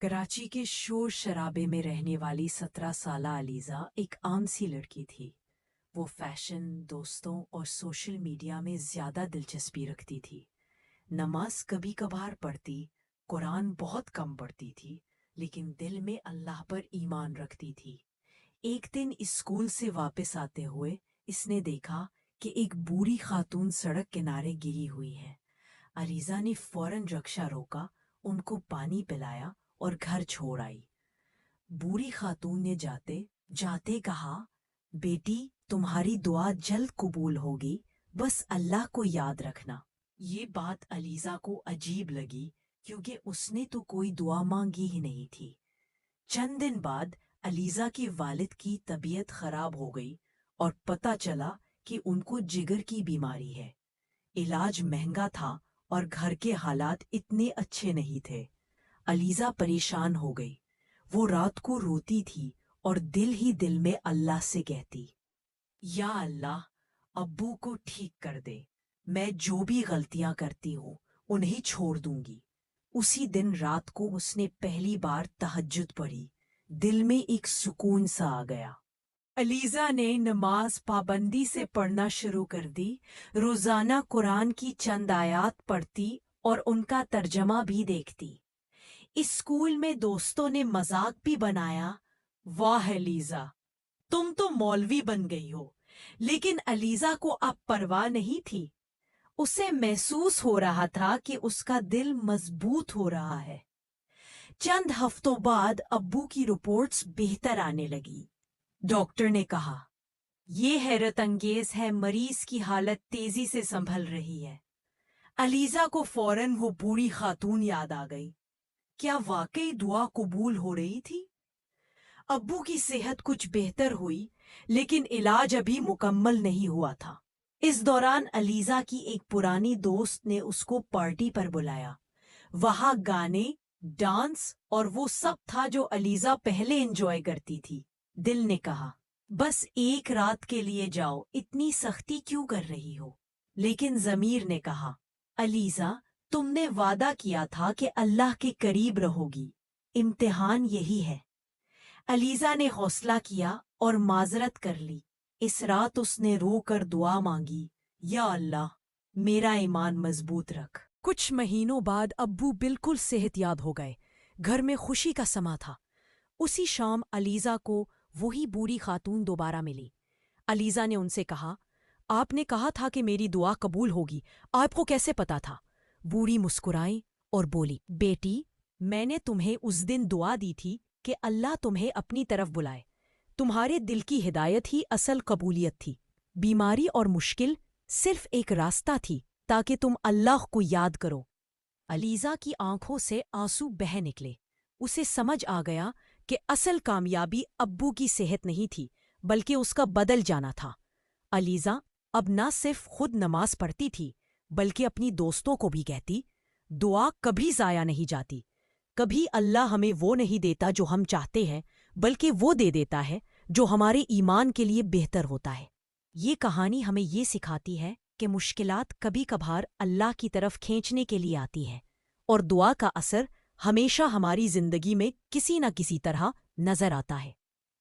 कराची के शोर शराबे में रहने वाली 17 साला अलीज़ा एक आम सी लड़की थी। वो फैशन, दोस्तों और सोशल मीडिया में ज़्यादा दिलचस्पी रखती थी। नमाज कभी कभार पढ़ती, कुरान बहुत कम पढ़ती थी, लेकिन दिल में अल्लाह पर ईमान रखती थी। एक दिन स्कूल से वापस आते हुए इसने देखा कि एक बूढ़ी खातून सड़क किनारे गिरी हुई है। अलीज़ा ने फौरन रक्षा रोका, उनको पानी पिलाया और घर छोड़ आई। बूढ़ी खातून ने जाते जाते कहा, बेटी, तुम्हारी दुआ जल्द कबूल होगी, बस अल्लाह को याद रखना। ये बात अलीज़ा को अजीब लगी, क्योंकि उसने तो कोई दुआ मांगी ही नहीं थी। चंद दिन बाद अलीज़ा के वालिद की तबीयत खराब हो गई और पता चला कि उनको जिगर की बीमारी है। इलाज महंगा था और घर के हालात इतने अच्छे नहीं थे। अलीज़ा परेशान हो गई। वो रात को रोती थी और दिल ही दिल में अल्लाह से कहती, या अल्लाह, अब्बू को ठीक कर दे। मैं जो भी गलतियां करती हूँ उन्हें छोड़ दूंगी। उसी दिन रात को उसने पहली बार तहज्जुद पढ़ी। दिल में एक सुकून सा आ गया। अलीज़ा ने नमाज पाबंदी से पढ़ना शुरू कर दी। रोज़ाना कुरान की चंद आयात पढ़ती और उनका तर्जमा भी देखती। इस स्कूल में दोस्तों ने मजाक भी बनाया, वाह अलीज़ा, तुम तो मौलवी बन गई हो। लेकिन अलीज़ा को अब परवाह नहीं थी। उसे महसूस हो रहा था कि उसका दिल मजबूत हो रहा है। चंद हफ्तों बाद अब्बू की रिपोर्ट्स बेहतर आने लगी। डॉक्टर ने कहा, ये हैरत अंगेज है, मरीज की हालत तेजी से संभल रही है। अलीज़ा को फौरन वो बूढ़ी खातून याद आ गई। क्या वाकई दुआ कबूल हो रही थी? अब्बू की सेहत कुछ बेहतर हुई, लेकिन इलाज अभी मुकम्मल नहीं हुआ था। इस दौरान अलीज़ा की एक पुरानी दोस्त ने उसको पार्टी पर बुलाया। वहां गाने, डांस और वो सब था जो अलीज़ा पहले एंजॉय करती थी। दिल ने कहा, बस एक रात के लिए जाओ, इतनी सख्ती क्यों कर रही हो? लेकिन ज़मीर ने कहा, अलीज़ा, तुमने वादा किया था कि अल्लाह के करीब रहोगी। इम्तिहान यही है। अलीज़ा ने हौसला किया और माजरत कर ली। इस रात उसने रो कर दुआ मांगी, या अल्लाह, मेरा ईमान मजबूत रख। कुछ महीनों बाद अब्बू बिल्कुल सेहतयाब हो गए। घर में खुशी का समा था। उसी शाम अलीज़ा को वही बूढ़ी खातून दोबारा मिली। अलीज़ा ने उनसे कहा, आपने कहा था कि मेरी दुआ कबूल होगी, आपको कैसे पता था? बूढ़ी मुस्कुराई और बोली, बेटी, मैंने तुम्हें उस दिन दुआ दी थी कि अल्लाह तुम्हें अपनी तरफ बुलाए। तुम्हारे दिल की हिदायत ही असल कबूलियत थी। बीमारी और मुश्किल सिर्फ एक रास्ता थी ताकि तुम अल्लाह को याद करो। अलीज़ा की आंखों से आंसू बह निकले। उसे समझ आ गया कि असल कामयाबी अब्बू की सेहत नहीं थी, बल्कि उसका बदल जाना था। अलीज़ा अब न सिर्फ खुद नमाज पढ़ती थी, बल्कि अपनी दोस्तों को भी कहती, दुआ कभी ज़ाया नहीं जाती। कभी अल्लाह हमें वो नहीं देता जो हम चाहते हैं, बल्कि वो दे देता है जो हमारे ईमान के लिए बेहतर होता है। ये कहानी हमें ये सिखाती है कि मुश्किलात कभी कभार अल्लाह की तरफ खींचने के लिए आती है, और दुआ का असर हमेशा हमारी जिंदगी में किसी न किसी तरह नजर आता है।